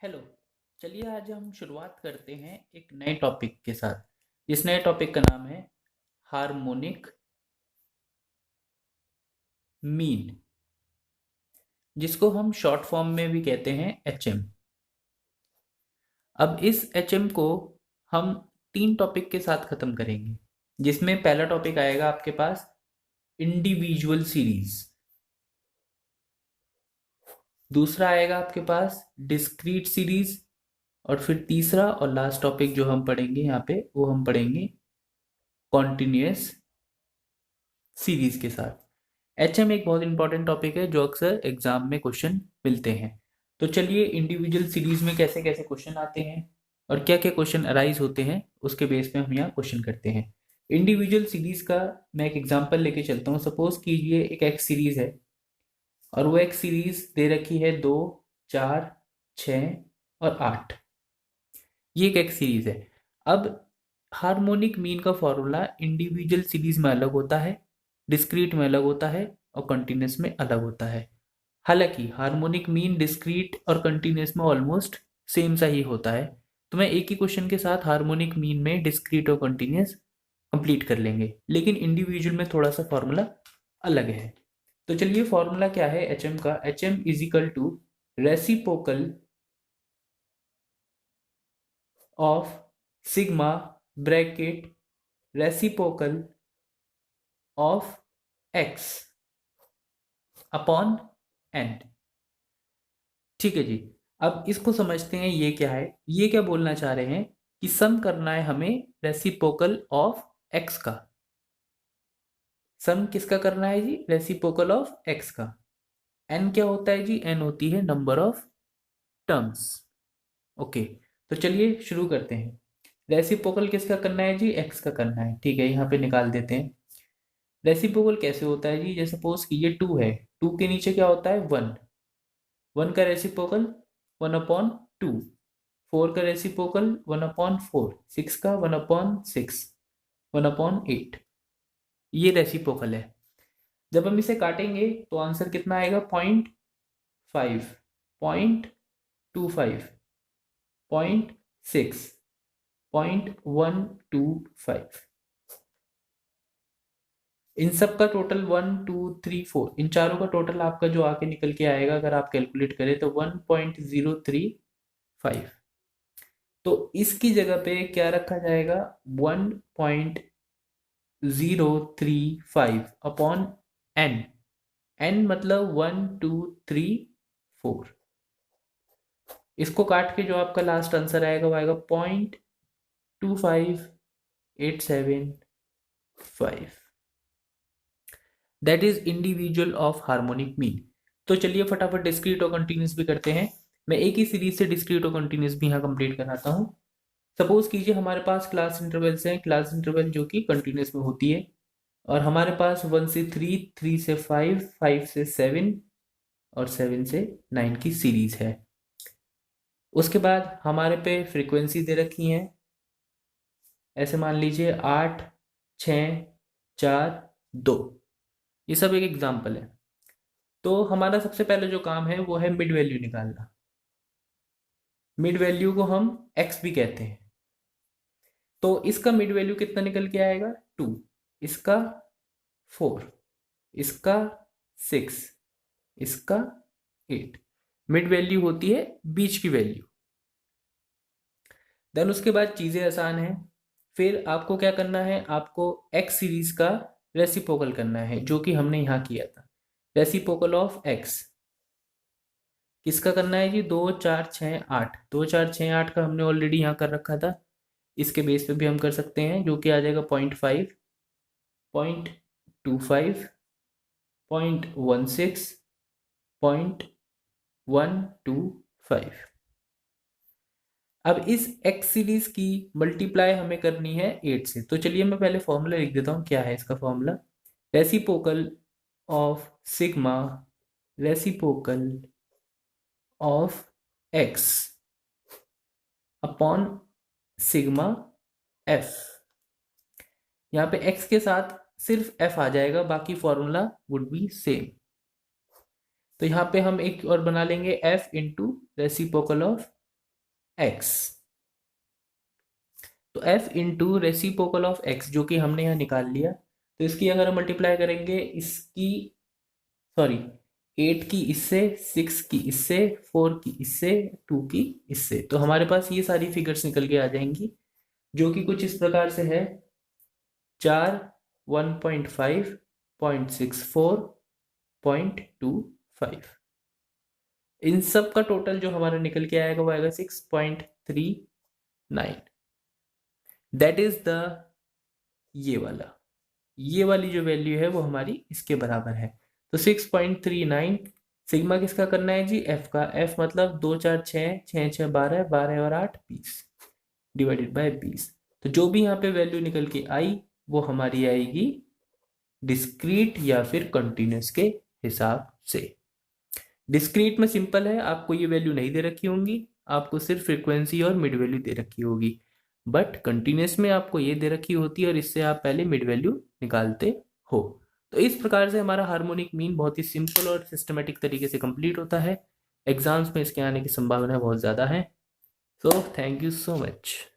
Hello. चलिए आज हम शुरुआत करते हैं एक नए टॉपिक के साथ। इस नए टॉपिक का नाम है हार्मोनिक मीन, जिसको हम शॉर्ट फॉर्म में भी कहते हैं एचएम। अब इस एचएम को हम 3 टॉपिक के साथ खत्म करेंगे, जिसमें पहला टॉपिक आएगा आपके पास इंडिविजुअल सीरीज, दूसरा आएगा आपके पास डिस्क्रीट सीरीज, और फिर तीसरा और लास्ट टॉपिक जो हम पढ़ेंगे यहाँ पे वो हम पढ़ेंगे कॉन्टिन्यूअस सीरीज के साथ। एचएम एक बहुत इंपॉर्टेंट टॉपिक है जो अक्सर एग्जाम में क्वेश्चन मिलते हैं। तो चलिए इंडिविजुअल सीरीज में कैसे कैसे क्वेश्चन आते हैं और क्या क्या क्वेश्चन अराइज होते हैं उसके बेस पे हम यहाँ क्वेश्चन करते हैं। इंडिविजुअल सीरीज का मैं एक एग्जांपल लेके चलता हूँ। सपोज कीजिए एक एक्स सीरीज है और वो एक्स सीरीज दे रखी है 2, 4, 6 और 8। ये एक एक्स सीरीज है। अब हार्मोनिक मीन का फॉर्मूला इंडिविजुअल सीरीज में अलग होता है, डिस्क्रीट में अलग होता है और कंटिन्यूस में अलग होता है। हालांकि हार्मोनिक मीन डिस्क्रीट और कंटिन्यूस में ऑलमोस्ट सेम सा ही होता है। तो मैं एक ही क्वेश्चन के साथ हार्मोनिक मीन में डिस्क्रीट और कंटिन्यूस कंप्लीट कर लेंगे, लेकिन इंडिविजुअल में थोड़ा सा फॉर्मूला अलग है। तो चलिए फॉर्मूला क्या है एचएम का। HM is equal to reciprocal of sigma bracket reciprocal of x upon n. ठीक है जी। अब इसको समझते हैं ये क्या है। ये क्या बोलना चाह रहे हैं कि सम करना है हमें रेसिप्रोकल ऑफ एक्स का। सम किसका करना है जी? रेसिप्रोकल ऑफ एक्स का। एन क्या होता है जी? एन होती है नंबर ऑफ टर्म्स। ओके, तो चलिए शुरू करते हैं। रेसिप्रोकल किसका करना है जी? एक्स का करना है। ठीक है, यहाँ पे निकाल देते हैं। रेसिप्रोकल कैसे होता है जी? जैसे सपोज कीजिए 2 है, 2 के नीचे क्या होता है? 1। 1 का रेसिप्रोकल 1/2। 4 का रेसिप्रोकल 1/4। 6 का 1/6। 1/8। ये रेसिप्रोकल है। जब हम इसे काटेंगे तो आंसर कितना आएगा? 0.5, 0.25, 0.6, 0.125। इन सब का टोटल 1, 2, 3, 4, इन चारों का टोटल आपका जो आके निकल के आएगा अगर आप कैलकुलेट करें तो 1.035। तो इसकी जगह पे क्या रखा जाएगा? 1.035 अपॉन एन। एन मतलब 1, 2, 3, 4। इसको काट के जो आपका लास्ट आंसर आएगा वो आएगा 0.25875। That is individual of harmonic mean. तो चलिए फटाफट डिस्क्रीट और कंटिन्यूस भी करते हैं। मैं एक ही सीरीज से डिस्क्रीट और कंटिन्यूस भी यहाँ कंप्लीट कराता हूँ। सपोज कीजिए हमारे पास क्लास इंटरवल्स हैं, क्लास इंटरवल जो कि कंटिन्यूस में होती है, और हमारे पास 1 से 3, 3 से 5, 5 से 7 और 7 से 9 की सीरीज है। उसके बाद हमारे पे फ्रीक्वेंसी दे रखी है, ऐसे मान लीजिए 8, 6, 4, 2। ये सब एक एग्जाम्पल है। तो हमारा सबसे पहले जो काम है वो है मिड वैल्यू निकालना। मिड वैल्यू को हम एक्स भी कहते हैं। तो इसका मिड वैल्यू कितना निकल के आएगा? 2। इसका 4, इसका 6, इसका 8। मिड वैल्यू होती है बीच की वैल्यू। देन उसके बाद चीजें आसान है। फिर आपको क्या करना है? आपको एक्स सीरीज का रेसिप्रोकल करना है, जो कि हमने यहां किया था। रेसिप्रोकल ऑफ एक्स किसका करना है जी? 2, 4, 6, 8। 2, 4, 6, 8 का हमने ऑलरेडी यहाँ कर रखा था। इसके बेस पे भी हम कर सकते हैं, जो कि आ जाएगा 0.5, 0.25, 0.16, 0.125। अब इस एक्स सीरीज की मल्टीप्लाई हमें करनी है 8 से। तो चलिए मैं पहले फॉर्मूला लिख देता हूँ। क्या है इसका formula? Reciprocal of sigma reciprocal of x upon sigma F. यहाँ पे x के साथ सिर्फ f आ जाएगा, बाकी फॉर्मूला वुड बी सेम। तो यहाँ पे हम एक और बना लेंगे f into reciprocal of x. तो f into reciprocal of x जो कि हमने यहाँ निकाल लिया, तो इसकी अगर हम मल्टीप्लाई करेंगे इसकी, सॉरी 8 की इससे, 6 की इससे, 4 की इससे, 2 की इससे, तो हमारे पास ये सारी फिगर्स निकल के आ जाएंगी जो कि कुछ इस प्रकार से है 4, 1.5, 0.64, 0.25। इन सब का टोटल जो हमारा निकल के आएगा वो आएगा 6.39। दैट इज द, ये वाली जो वैल्यू है वो हमारी इसके बराबर है। तो 6.39 सिग्मा किसका करना है जी, एफ का। एफ मतलब 2 4 6, 6 6 12, 12 और 8 20 डिवाइडेड बाय 20। तो जो भी यहाँ पे वैल्यू निकल के आई वो हमारी आएगी डिस्क्रीट या फिर कंटिन्यूस के हिसाब से। डिस्क्रीट में सिंपल है, आपको ये वैल्यू नहीं दे रखी होंगी, आपको सिर्फ फ्रीक्वेंसी और मिड वैल्यू दे रखी होगी। बट कंटिन्यूस में आपको ये दे रखी होती है और इससे आप पहले मिड वैल्यू निकालते हो। तो इस प्रकार से हमारा हार्मोनिक मीन बहुत ही सिंपल और सिस्टमेटिक तरीके से कंप्लीट होता है। एग्जाम्स में इसके आने की संभावना बहुत ज़्यादा है। So thank you so much.